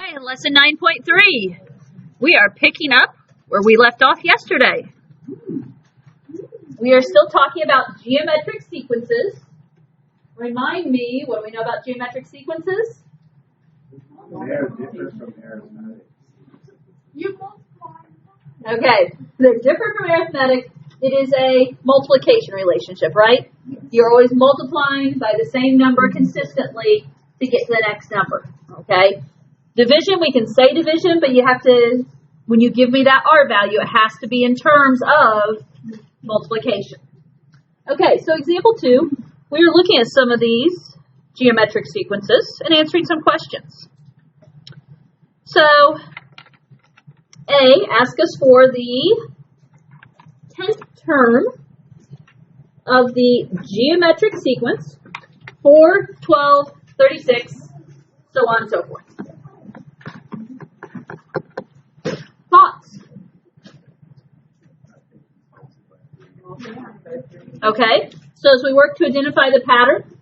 Okay, lesson 9.3. We are picking up where we left off yesterday. We are still talking about geometric sequences. Remind me what do we know about geometric sequences? They are different from arithmetic. Okay, they're different from arithmetic. It is a multiplication relationship, right? You're always multiplying by the same number consistently to get to the next number, okay? Division, we can say division, but you have to, when you give me that R value, it has to be in terms of multiplication. Okay, so example 2, we are looking at some of these geometric sequences and answering some questions. So, A, ask us for the 10th term of the geometric sequence, 4, 12, 36, so on and so forth. Thoughts? Okay, so as we work to identify the pattern,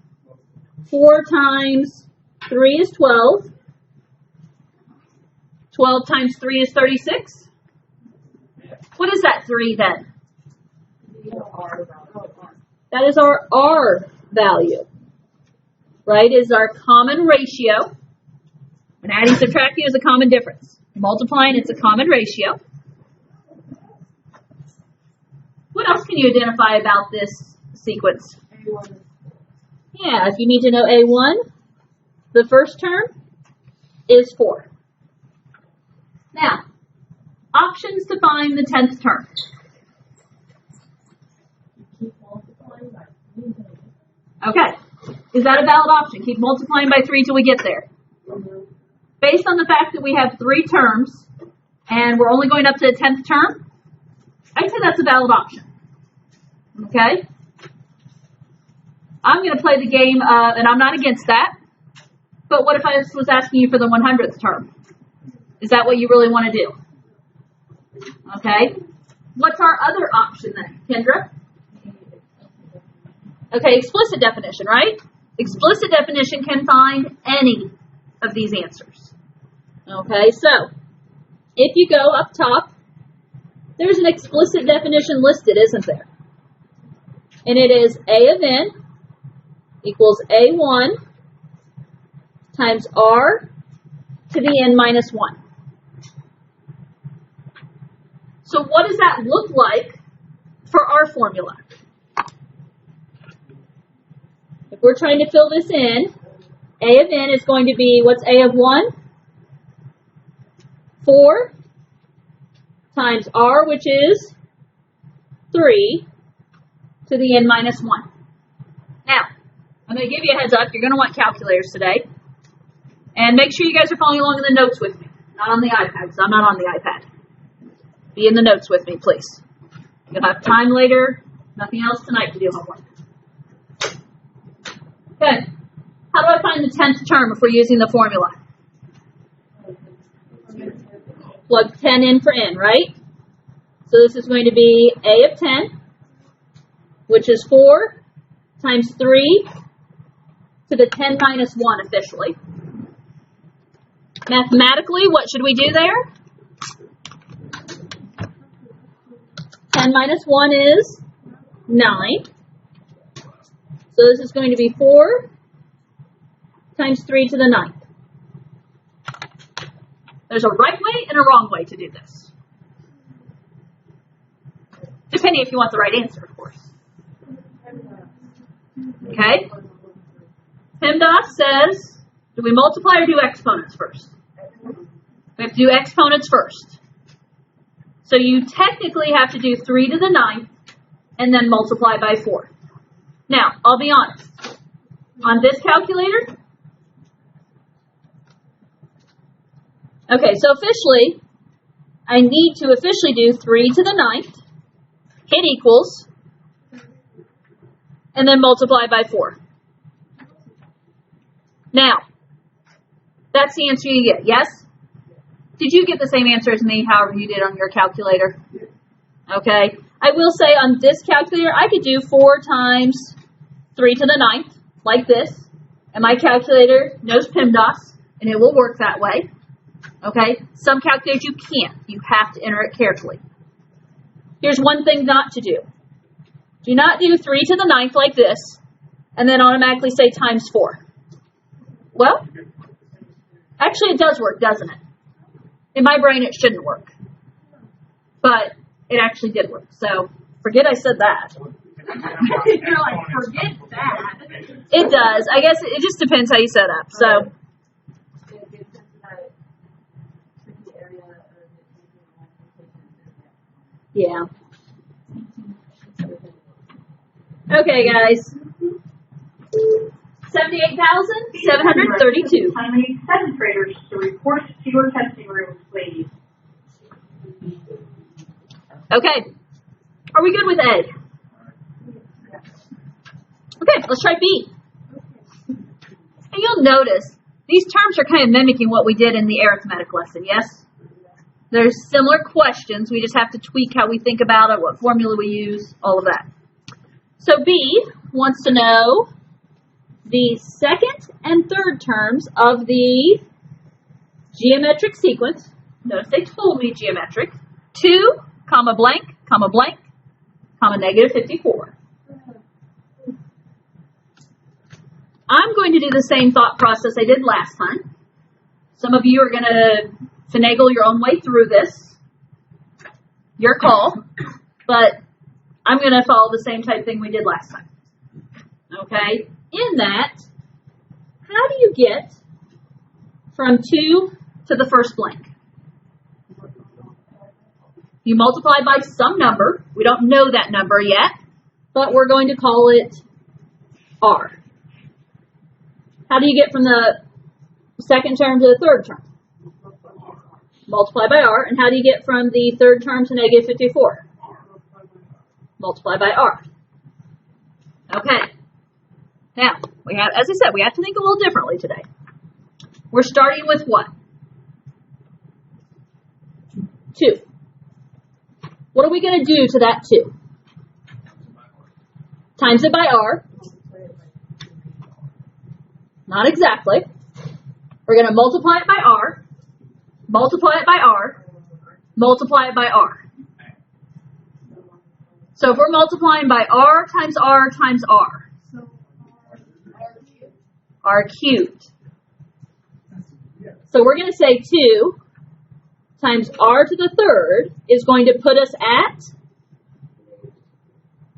4 times 3 is 12. 12 times 3 is 36. What is that 3 then? That is our R value, right? Is our common ratio. And adding and subtracting is a common difference. Multiplying, it's a common ratio. What else can you identify about this sequence? A1. Yeah, if you need to know A1, the first term is 4. Now, options to find the 10th term. Okay, is that a valid option? Keep multiplying by 3 till we get there. Based on the fact that we have 3 terms and we're only going up to the 10th term, I'd say that's a valid option. Okay? I'm going to play the game, and I'm not against that, but what if I was asking you for the 100th term? Is that what you really want to do? Okay? What's our other option then, Kendra? Okay, explicit definition, right? Explicit definition can find any of these answers. Okay, so if you go up top, there's an explicit definition listed, isn't there? And it is A of n equals A1 times R to the n minus 1. So what does that look like for our formula? If we're trying to fill this in, A of n is going to be, what's A of 1? 4 times R, which is 3, to the n minus 1. Now, I'm going to give you a heads up. You're going to want calculators today. And make sure you guys are following along in the notes with me. Not on the iPad, because I'm not on the iPad. Be in the notes with me, please. You'll have time later. Nothing else tonight to do homework. Okay. How do I find the 10th term if we're using the formula? Plug 10 in for n, right? So this is going to be A of 10, which is 4 times 3 to the 10 minus 1 officially. Mathematically, what should we do there? 10 minus 1 is 9. So this is going to be 4 times 3 to the 9th. There's a right way and a wrong way to do this. Depending if you want the right answer, of course. Okay? PEMDAS says, do we multiply or do exponents first? We have to do exponents first. So you technically have to do 3 to the 9th and then multiply by 4. Now, I'll be honest. On this calculator, okay, so officially, I need to officially do 3 to the 9th, hit equals, and then multiply by 4. Now, that's the answer you get, yes? Did you get the same answer as me, however you did on your calculator? Okay. I will say on this calculator, I could do 4 times 3 to the 9th, like this, and my calculator knows PEMDAS, and it will work that way. Okay? Some calculators you can't. You have to enter it carefully. Here's one thing not to do. Do not do 3 to the 9th like this, and then automatically say times 4. Well, actually it does work, doesn't it? In my brain it shouldn't work. But it actually did work. So, forget I said that. You're like, forget that. It does. I guess it just depends how you set up. So, yeah. Okay, guys. 78,732. Finally, 7th graders to report to your testing rooms, please. Okay. Are we good with A? Okay, let's try B. And you'll notice these terms are kind of mimicking what we did in the arithmetic lesson, yes? There's similar questions. We just have to tweak how we think about it, what formula we use, all of that. So B wants to know the second and third terms of the geometric sequence. Notice they told me geometric. 2, comma blank, comma blank, comma negative 54. I'm going to do the same thought process I did last time. Some of you are going to finagle your own way through this. Your call. But I'm going to follow the same type thing we did last time. Okay? In that, how do you get from 2 to the first blank? You multiply by some number. We don't know that number yet, but we're going to call it R. How do you get from the second term to the third term? Multiply by R. And how do you get from the third term to negative 54? Multiply by R. Okay. Now, we have, as I said, we have to think a little differently today. We're starting with what? 2. What are we going to do to that 2? Times it by R. Not exactly. We're going to multiply it by R, multiply it by R, multiply it by R. So if we're multiplying by R times R times R, R cubed. So we're going to say 2 times R to the third is going to put us at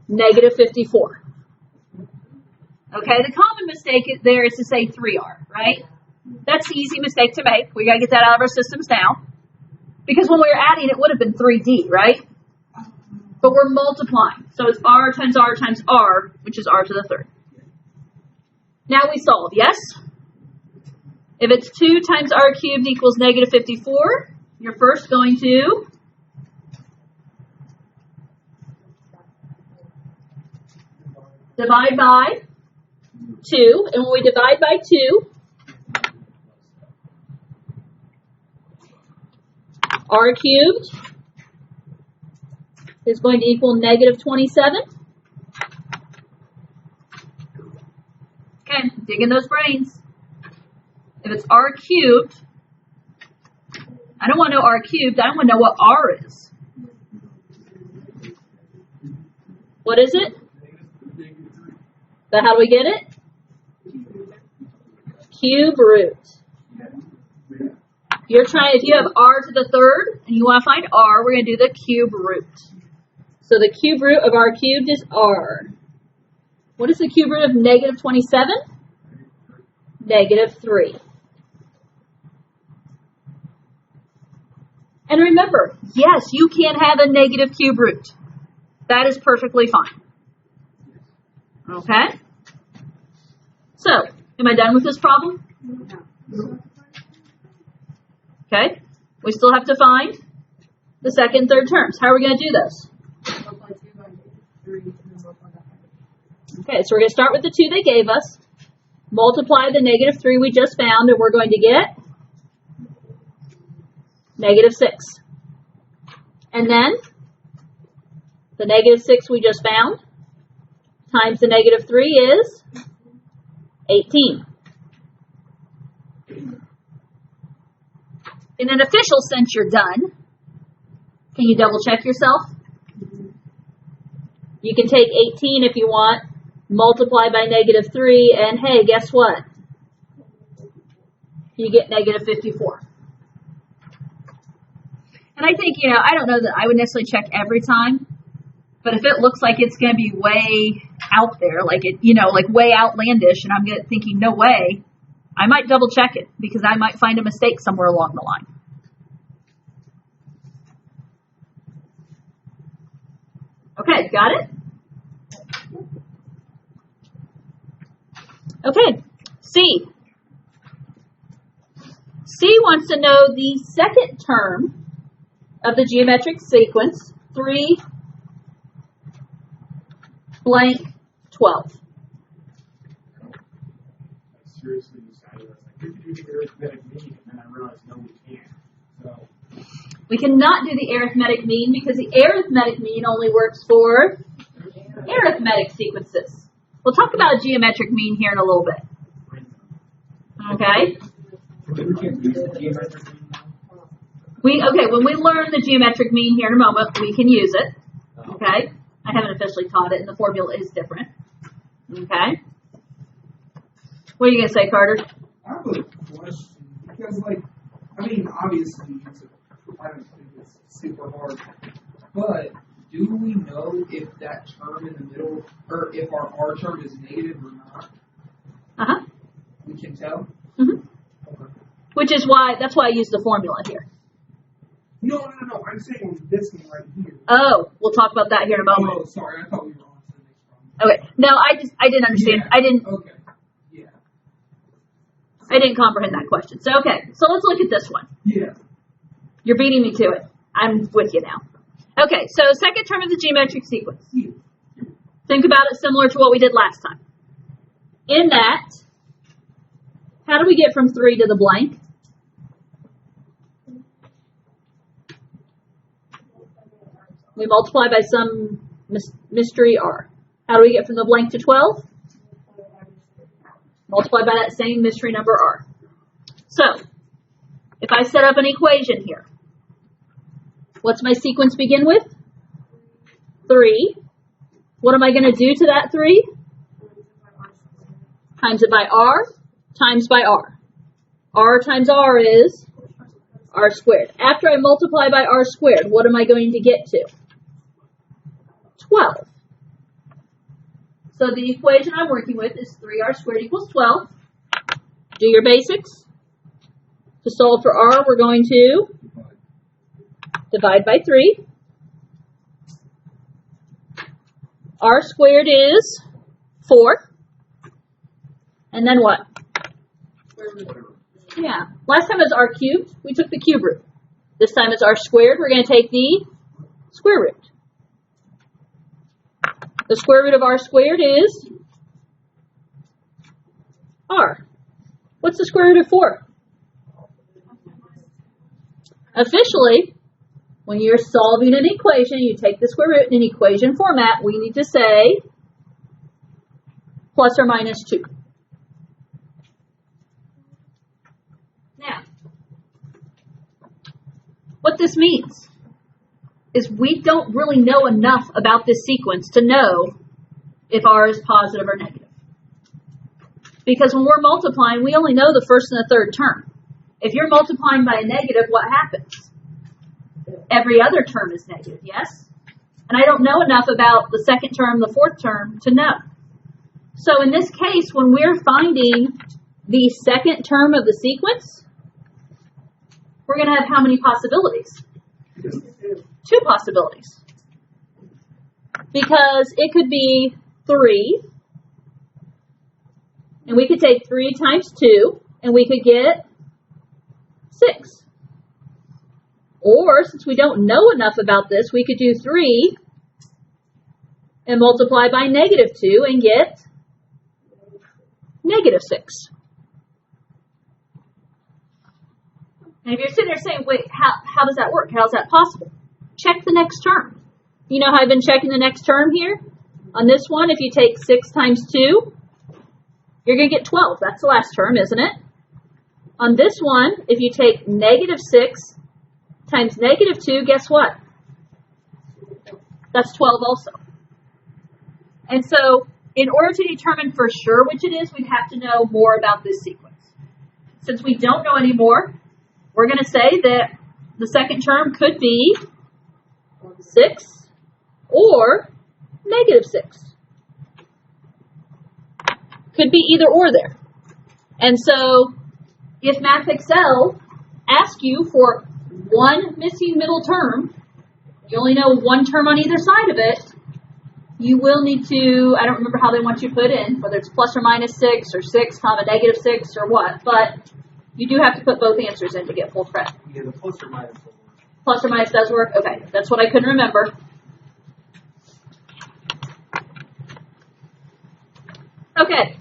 negative 54. Okay, the common mistake there is to say 3R, right? That's the easy mistake to make. We got to get that out of our systems now. Because when we were adding, it would have been 3D, right? But we're multiplying. So it's R times R times R, which is R to the third. Now we solve, yes? If it's 2 times R cubed equals negative 54, you're first going to divide by 2. And when we divide by 2, R cubed is going to equal negative 27. Okay, dig in those brains. If it's R cubed, I don't want to know R cubed, I want to know what R is. What is it? So how do we get it? Cube root. If you have R to the third and you want to find R, we're going to do the cube root. So the cube root of R cubed is R. What is the cube root of negative 27? Negative 3. And remember, yes, you can have a negative cube root. That is perfectly fine. Okay? So, am I done with this problem? Okay? We still have to find the second and third terms. How are we going to do this? Okay, so we're going to start with the 2 they gave us. Multiply the negative 3 we just found, and we're going to get negative 6. And then the negative 6 we just found times the negative 3 is 18. in an official sense, you're done. Can you double check yourself? You can take 18 if you want, multiply by -3, and hey, guess what? You get -54. And I think, I don't know that I would necessarily check every time, but if it looks like it's going to be way out there, like way outlandish, and I'm thinking, no way, I might double check it because I might find a mistake somewhere along the line. Okay, got it? Okay, C. C wants to know the second term of the geometric sequence, 3 blank 12. I seriously decided, I was like, we could do the arithmetic mean, and then I realized, no, we can't. So, We cannot do the arithmetic mean because the arithmetic mean only works for arithmetic sequences. We'll talk about geometric mean here in a little bit. Okay? we can't use the geometric mean now? When we learn the geometric mean here in a moment, we can use it. Okay? I haven't officially taught it, and the formula is different. Okay? What are you going to say, Carter? I have a question because, obviously, I don't think it's super hard, but do we know if that term in the middle, or if our R term is negative or not? Uh-huh. We can tell? Mm-hmm. Okay. That's why I use the formula here. No, I'm saying this one right here. Oh, we'll talk about that here in a moment. Oh, sorry, I thought we were on to the next one. Okay. No, I didn't understand. Yeah. Okay. Yeah. I didn't comprehend that question. So let's look at this one. Yeah. You're beating me to it. I'm with you now. Okay, so second term of the geometric sequence. Yeah. Think about it similar to what we did last time. In that, how do we get from 3 to the blank? We multiply by some mystery R. How do we get from the blank to 12? Multiply by that same mystery number R. So, if I set up an equation here, what's my sequence begin with? 3. What am I going to do to that 3? Times it by R, times by R. R times R is R squared. After I multiply by R squared, what am I going to get to? 12. So the equation I'm working with is 3R squared equals 12. Do your basics. To solve for R, we're going to divide by 3. R squared is 4. And then what? Yeah. Last time it was R cubed. We took the cube root. This time it's R squared. We're going to take the square root. The square root of R squared is R. What's the square root of 4? Officially, when you're solving an equation, you take the square root in an equation format, we need to say plus or minus 2. Now, what this means is we don't really know enough about this sequence to know if R is positive or negative. Because when we're multiplying, we only know the first and the third term. If you're multiplying by a negative, what happens? Every other term is negative, yes? And I don't know enough about the second term, the fourth term to know. So in this case, when we're finding the second term of the sequence, we're going to have how many possibilities? 2 possibilities. Because it could be 3, and we could take 3 times 2, and we could get 6. Or, since we don't know enough about this, we could do 3 and multiply by -2 and get -6. And if you're sitting there saying, wait, how does that work? How is that possible? Check the next term. You know how I've been checking the next term here? On this one, if you take 6 times 2, you're going to get 12. That's the last term, isn't it? On this one, if you take negative 6 times negative 2, guess what? That's 12 also. And so, in order to determine for sure which it is, we'd have to know more about this sequence. Since we don't know anymore, we're going to say that the second term could be 6 or negative 6. Could be either or there. And so, if MathXL asks you for one missing middle term, you only know one term on either side of it, you will need to, I don't remember how they want you to put in, whether it's plus or minus 6 or 6 comma negative 6 or what, but you do have to put both answers in to get full credit. Yeah, the plus or minus will work. Plus or minus does work? Okay, that's what I couldn't remember. Okay,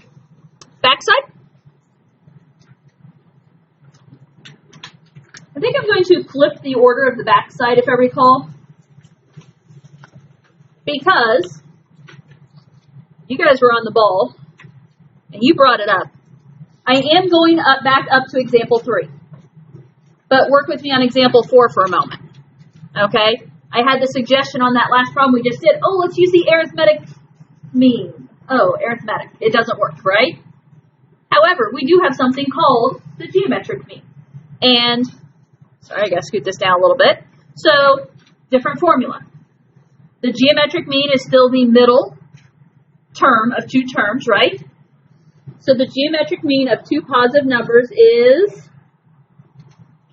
backside. I think I'm going to flip the order of the backside, if I recall, because you guys were on the ball and you brought it up. I am going back up to example 3, but work with me on example 4 for a moment. Okay, I had the suggestion on that last problem we just did. Oh, let's use the arithmetic mean. Oh, arithmetic. It doesn't work, right? However, we do have something called the geometric mean. And, sorry, I gotta scoot this down a little bit. So, different formula. The geometric mean is still the middle term of two terms, right? So the geometric mean of two positive numbers is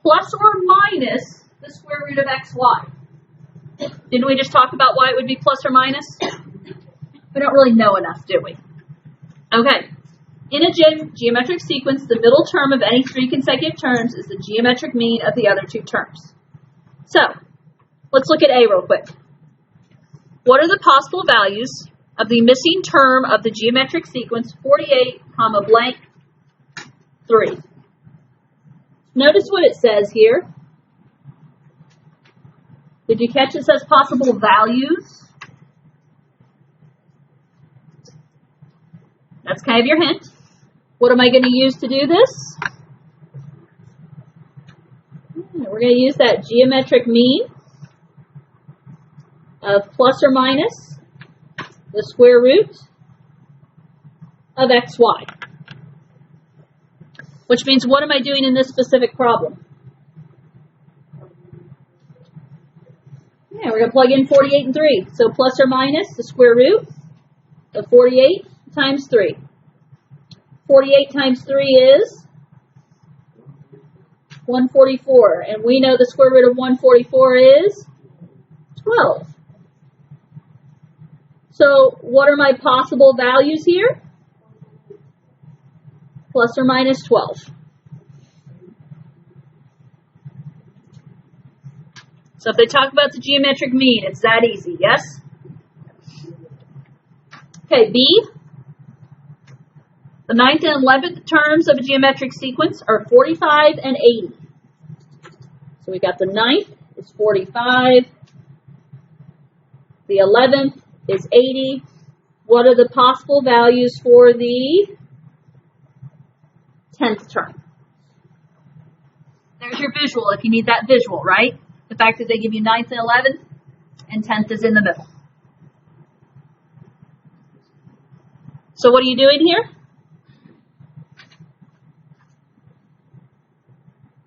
plus or minus the square root of xy. Didn't we just talk about why it would be plus or minus? We don't really know enough, do we? Okay. In a geometric sequence, the middle term of any three consecutive terms is the geometric mean of the other two terms. So, let's look at A real quick. What are the possible values of the missing term of the geometric sequence 48, comma blank 3? Notice what it says here. Did you catch it says possible values? That's kind of your hint. What am I going to use to do this? We're going to use that geometric mean of plus or minus the square root of xy. Which means, what am I doing in this specific problem? Yeah, we're going to plug in 48 and 3. So plus or minus the square root of 48 times 3. 48 times 3 is 144. And we know the square root of 144 is 12. So what are my possible values here? Plus or minus 12. So if they talk about the geometric mean, it's that easy, yes? Okay, B. The 9th and 11th terms of a geometric sequence are 45 and 80. So we got the 9th is 45. The 11th is 80. What are the possible values for the 10th term? There's your visual if you need that visual, right? The fact that they give you 9th and 11th and 10th is in the middle. So what are you doing here?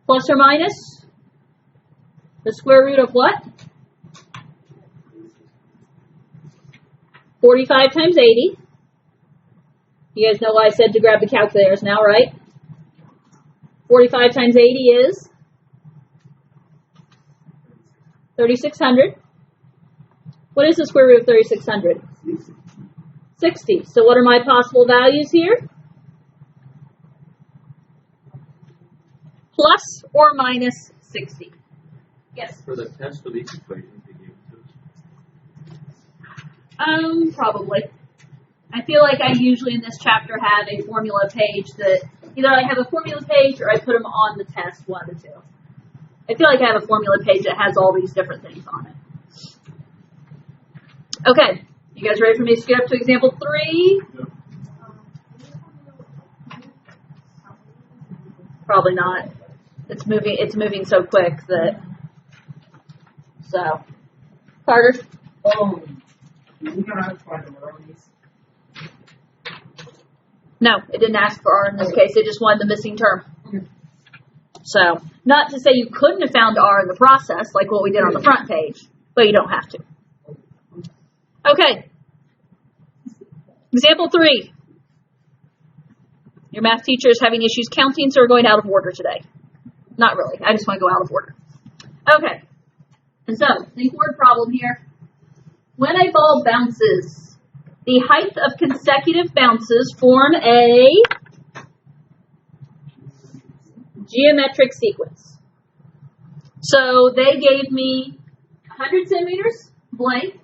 Plus or minus the square root of what? 45 times 80. You guys know why I said to grab the calculators now, right? 45 times 80 is 3,600. What is the square root of 3,600? 60. So what are my possible values here? Plus or minus 60. Yes? For the test of these equations they gave us. Probably. I feel like I usually in this chapter have a formula page that either I have a formula page or I put them on the test, one of the two. I feel like I have a formula page that has all these different things on it. Okay, you guys ready for me to skip up to example 3? Probably not. It's moving so quick that, so. Carter? Do we not have to find a R on these? No, it didn't ask for R in this case. It just wanted the missing term. Okay. So, not to say you couldn't have found R in the process, like what we did on the front page, but you don't have to. Okay. Example 3. Your math teacher is having issues counting, so we're going out of order today. Not really. I just want to go out of order. Okay. And so, think word problem here. When a ball bounces, the height of consecutive bounces form a geometric sequence. So they gave me 100 centimeters blank,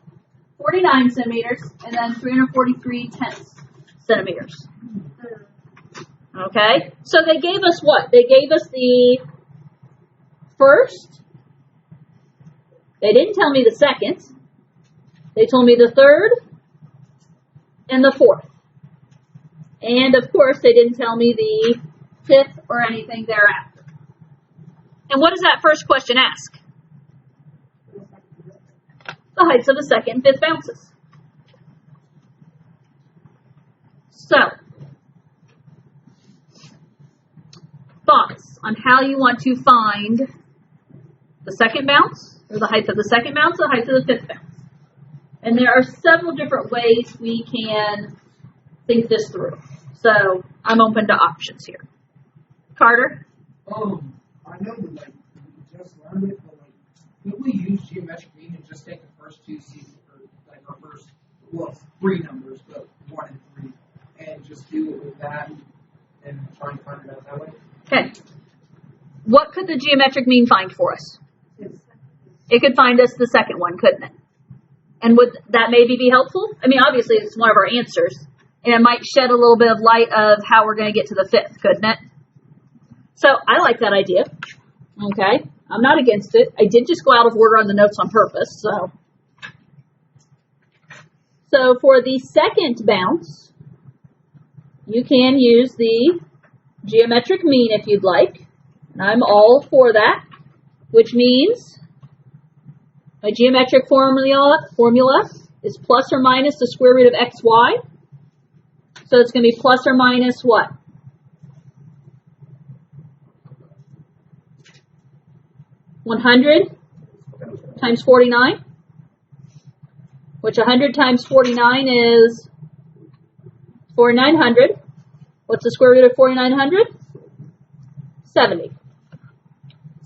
49 centimeters, and then 343 tenths centimeters. Okay? So they gave us what? They gave us the first. They didn't tell me the second. They told me the third and the fourth. And of course, they didn't tell me the fifth or anything thereafter. And what does that first question ask? The heights of the second and fifth bounces. So, thoughts on how you want to find the second bounce, or the height of the second bounce, or the height of the fifth bounce. And there are several different ways we can think this through. So I'm open to options here. Carter? I know we just learned it, but could we use geometric mean and just take the first two seasons, or our first, three numbers, but 1 and 3, and just do it with that and try and find it out that way? Okay. What could the geometric mean find for us? It could find us the second one, couldn't it? And would that maybe be helpful? I mean, obviously, it's one of our answers. And it might shed a little bit of light of how we're going to get to the fifth, couldn't it? So, I like that idea. Okay. I'm not against it. I did just go out of order on the notes on purpose, so. So, for the second bounce, you can use the geometric mean if you'd like. And I'm all for that, which means my geometric formula is plus or minus the square root of xy. So it's going to be plus or minus what? (100) times 49, which 100 times 49 is 4,900. What's the square root of 4,900? 70.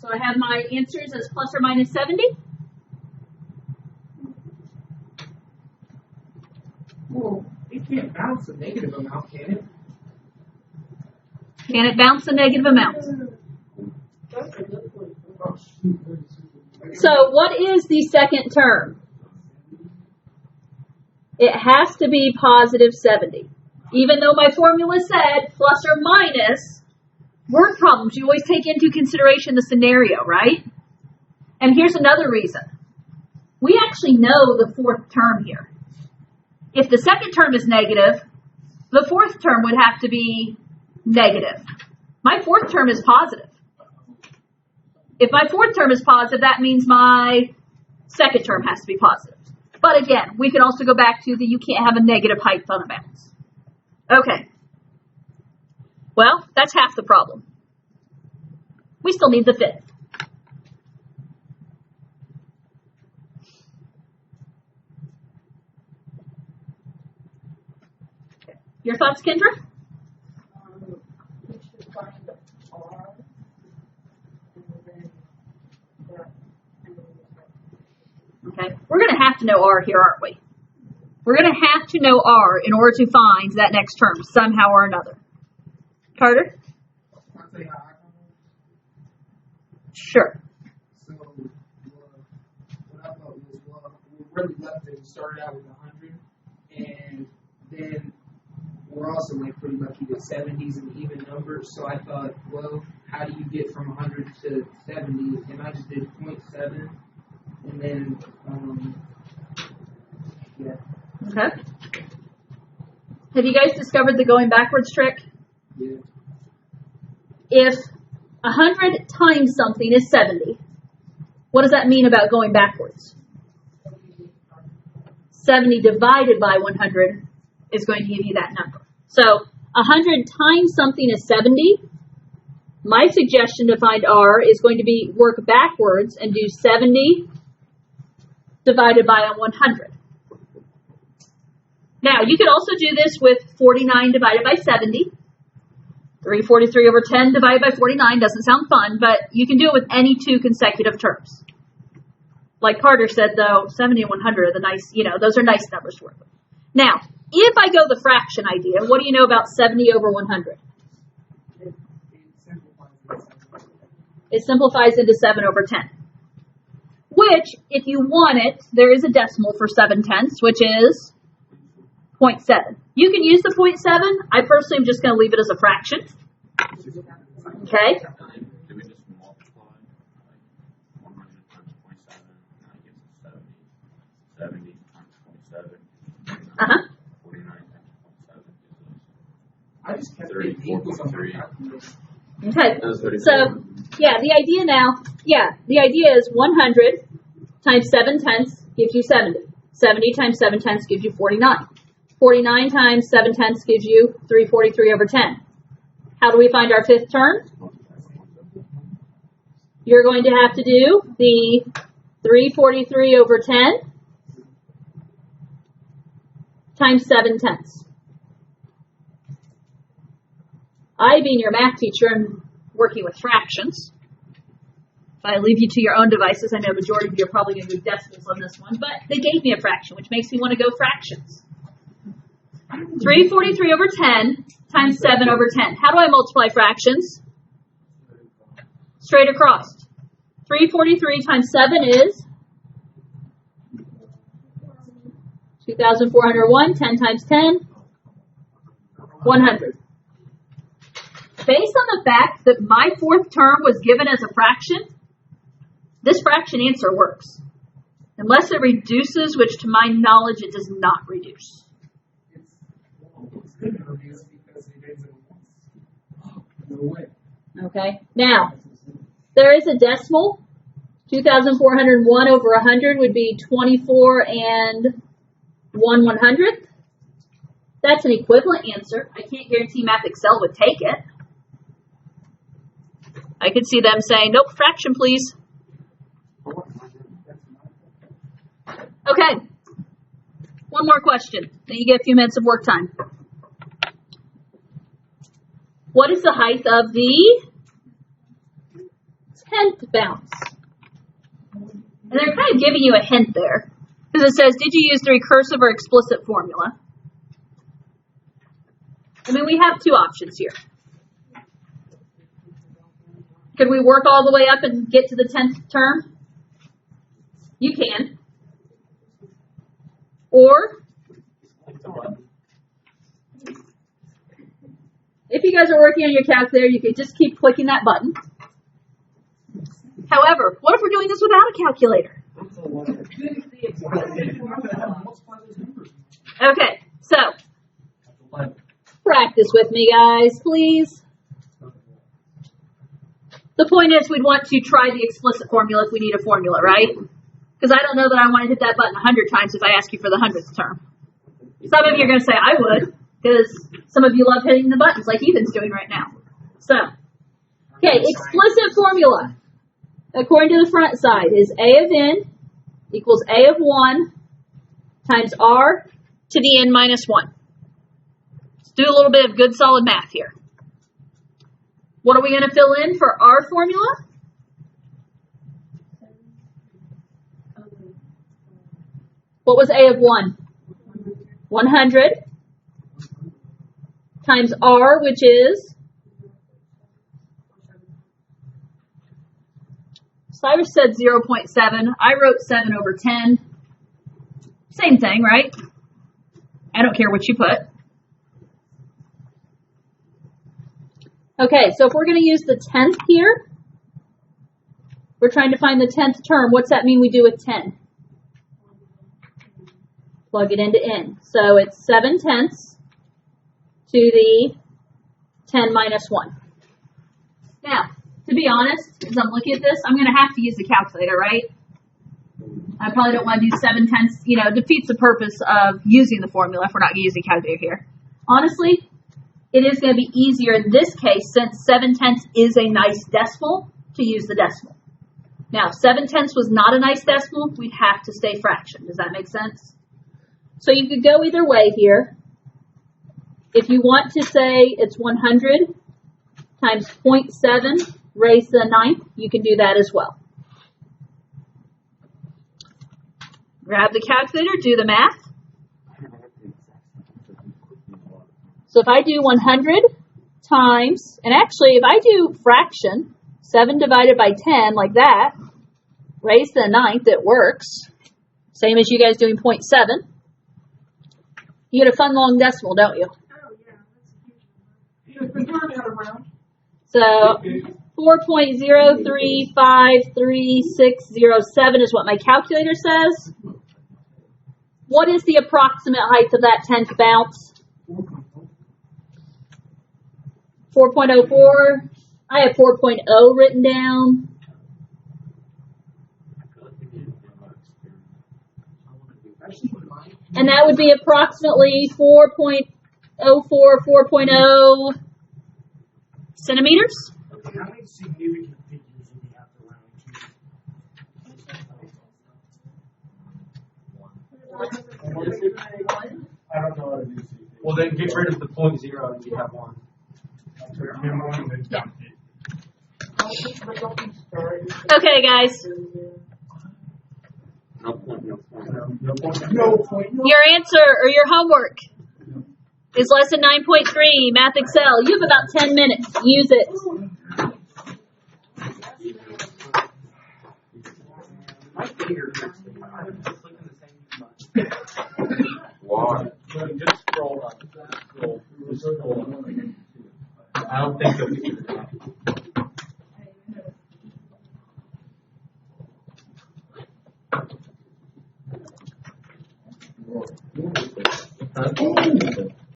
So I have my answers as plus or minus 70. Well, it can't bounce a negative amount, can it? Can it bounce a negative amount? So what is the second term? It has to be positive 70. Even though my formula said plus or minus, word problems, you always take into consideration the scenario, right? And here's another reason. We actually know the fourth term here. If the second term is negative, the fourth term would have to be negative. My fourth term is positive. If my fourth term is positive, that means my second term has to be positive. But again, we can also go back to the you can't have a negative height on a bounce. Okay. Well, that's half the problem. We still need the fifth. Your thoughts, Kendra? Okay, we're going to have to know R here, aren't we? We're going to have to know R in order to find that next term somehow or another. Carter? Sure. So, what I thought was, we really left it, started out with 100, and then we're also pretty lucky with 70s and even numbers. So I thought, well, how do you get from 100 to 70? And I just did 0.7, and then, yeah. Okay. Have you guys discovered the going backwards trick? Yeah. If 100 times something is 70. What does that mean about going backwards? 70 divided by 100 is going to give you that number. So 100 times something is 70. My suggestion to find R is going to be work backwards and do 70 divided by 100. Now, you could also do this with 49 divided by 70. 343 over 10 divided by 49 doesn't sound fun, but you can do it with any two consecutive terms. Like Carter said, though, 70 and 100 are the nice, those are nice numbers to work with. Now, if I go the fraction idea, what do you know about 70 over 100? It simplifies into 7 over 10. Which, if you want it, there is a decimal for 7/10, which is 0.7. You can use the 0.7. I personally am just going to leave it as a fraction. Okay? Do we just multiply like 100 times 0.7 and that gives us 70 times 0.7? 49 times 0.7 gives us I just kept it equals on my 34.3. calculator. Okay. That's 34. So, the idea is 100 times 7/10 gives you 70. 70 times 7/10 gives you 49. 49 times 7/10 gives you 343 over 10. How do we find our fifth term? You're going to have to do the 343 over 10 times 7/10. I, being your math teacher, am working with fractions. If I leave you to your own devices, I know the majority of you are probably going to do decimals on this one, but they gave me a fraction, which makes me want to go fractions. 343 over 10 times 7 over 10. How do I multiply fractions? Straight across. 343 times 7 is 2,401. 10 times 10, 100. Based on the fact that my fourth term was given as a fraction, this fraction answer works. Unless it reduces, which to my knowledge it does not reduce. It's good to reduce because it is no way. Okay, now, there is a decimal. 2,401 over 100 would be 24 and 1/100th. That's an equivalent answer. I can't guarantee Math Excel would take it. I could see them saying, nope, fraction, please. Okay. One more question. Then you get a few minutes of work time. What is the height of the 10th bounce? And they're kind of giving you a hint there. Because it says, did you use the recursive or explicit formula? I mean, we have two options here. Could we work all the way up and get to the 10th term? You can. Or, if you guys are working on your calculator, you could just keep clicking that button. However, what if we're doing this without a calculator? Okay, so, practice with me, guys, please. The point is we'd want to try the explicit formula if we need a formula, right? Because I don't know that I want to hit that button 100 times if I ask you for the 100th term. Some of you are going to say, I would, because some of you love hitting the buttons like Ethan's doing right now. So, okay, explicit formula, according to the front side, is A of n equals A of 1 times r to the n minus 1. Let's do a little bit of good solid math here. What are we going to fill in for our formula? What was A of 1? 100 times R, which is? Cyrus said 0.7. I wrote 7 over 10. Same thing, right? I don't care what you put. Okay, so if we're going to use the 10th here, we're trying to find the 10th term. What's that mean we do with 10? Plug it into n. So it's 7/10 to the 10 minus 1. Now, to be honest, as I'm looking at this, I'm going to have to use the calculator, right? I probably don't want to do 7/10, it defeats the purpose of using the formula if we're not going to use the calculator here. Honestly, it is going to be easier in this case, since 7/10 is a nice decimal, to use the decimal. Now, 7/10 was not a nice decimal, we'd have to stay fraction. Does that make sense? So you could go either way here. If you want to say it's 100 times 0.7 raised to the 9th, you can do that as well. Grab the calculator, do the math. So if I do 100 times, and actually if I do fraction, 7 divided by 10 like that, raised to the 9th, it works. Same as you guys doing 0.7. You get a fun long decimal, don't you? Oh, yeah, that's a huge Yeah, but learn how to round. So 4.0353607 is what my calculator says. What is the approximate height of that 10th bounce? 4.04. I have 4.0 written down. And that would be approximately 4.04, 4.0 centimeters. Okay, how many significant figures do we have to round to? I don't know how to do CP. Well, then get rid of the 0.0 and you have 1. Okay, guys. No point. Your answer or your homework is lesson 9.3, Math Excel. You have about 10 minutes. Use it. My finger hurts. I'm just clicking the same button. Why? Just scroll up. Just scroll up. I don't think you'll figure it out.